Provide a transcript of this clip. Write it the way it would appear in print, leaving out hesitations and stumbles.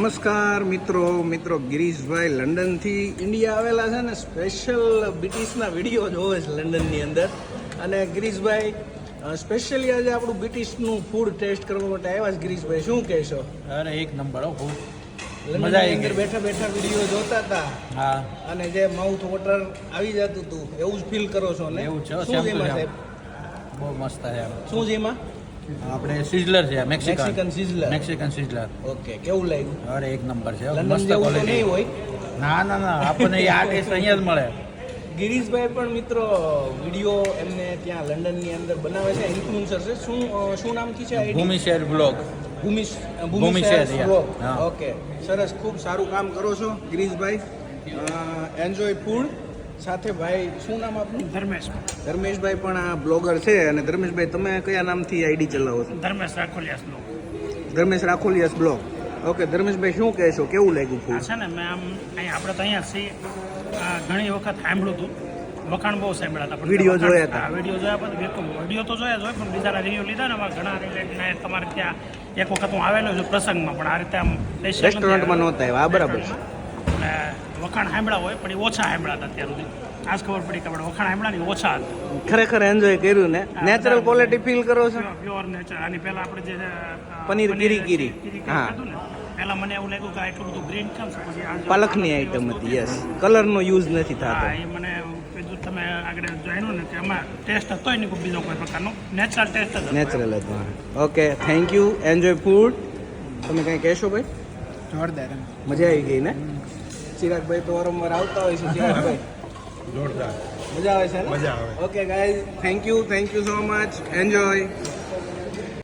નમસ્કાર મિત્રો ગિરીશભાઈ લંડનથી ઇન્ડિયા આવેલા છે ને સ્પેશિયલ બ્રિટિશના વિડીયો જોવે છે લંડનની અંદર. અને ગિરીશભાઈ સ્પેશિયલી આજે આપણું બ્રિટિશનું ફૂડ ટેસ્ટ કરવા માટે આવ્યા છે. ગિરીશભાઈ શું કહેશો? અરે એક નંબર હો, ખૂબ લંડનની અંદર બેઠા બેઠા વિડીયો જોતા હતા. હા, અને જે માઉથ વોટર આવી જતું હતું એવું જ ફીલ કરો છો ને? એવું છે. શું છે એમાં સાહેબ? બહુ મસ્ત છે. શું છે એમાં? આપણે સિઝલર છે, Mexican sizzler. Mexican sizzler. Okay, કેવું લાગ્યું? અરે એક નંબર છે, લંડન મસ્ત જેવું તો ક્વોલિટી. નહીં હોય. ના આપણને આ ટેસ્ટ અહીંયા જ મળે. ગિરીશભાઈ પણ મિત્રો વિડીયો એમને ત્યાં લંડનની અંદર બનાવે છે, ઇન્ફ્લુએન્સર છે. શું નામથી છે? ભૂમિ શેર બ્લોગ. ભૂમિ શેર બ્લોગ. હા. ઓકે, સરસ, ખૂબ સારું કામ કરો છો ગિરીશભાઈ. Enjoy food. સાથે ભાઈ શું નામ આપનું? ધર્મેશભાઈ પણ આ બ્લોગર છે. અને ધર્મેશભાઈ તમે કયા નામથી આઈડી ચલાવો છો? Dharmesh Rakholiya's blog. Dharmesh Rakholiya's blog. Okay, ધર્મેશભાઈ શું કહેશો, કેવું લાગ્યું ફૂડ? છે ને મેં આમ અહીંયા આપણે તો અહીંયા છીએ, ઘણી વખત સાંભળ્યું હતું, વખાણ બહુ સાંભળ્યા હતા. પણ વિડીયો જોયા હતા? વિડીયો જોયા પછી વિડીયો તો જોયા જ હોય, પણ બીજાના રિવ્યુ લીધા ને એમાં ઘણા રિલેટના તમારે ત્યાં એક વખત હું આવેલો છું પ્રસંગમાં, પણ આ રીતે આમ રેસ્ટોરન્ટમાં નહોતા આવ્યા. આ બરાબર છે. અને વખાણ સાંભળ્યા હોય પણ એ ઓછા સાંભળ્યા હતા અત્યાર સુધી. આજ ખબર પડી કે આપણે વખાણ સાંભળ્યા ને ઓછા હતા. ખરેખર એન્જોય કર્યું ને? નેચરલ ક્વોલિટી ફીલ કરો છો? Pure nature. આની પહેલા આપણે જે પનીર કીરી. હા, પહેલા મને એવું લાગ્યું કે એટલું બધું ગ્રીન કેમ છે, પછી આ પાલકની આઈટમ હતી. યસ, કલરનો યુઝ નથી થતો. હા, એ મને કીધું તમે આગળ જાણ્યું ને કે એમાં ટેસ્ટ હતો નહીં બીજો કોઈ પ્રકારનો, નેચરલ ટેસ્ટ હતો. નેચરલ હતો. Okay, thank you. Enjoy food. તમે કંઈ કહેશો ભાઈ? જોરદાર. મજા આવી ગઈ ને? ચિરાગભાઈ તો વારંવાર આવતા હોય છે. ચિરાગભાઈ જોરદાર. મજા આવે છે ને? મજા આવે. Okay guys, thank you so much. Enjoy.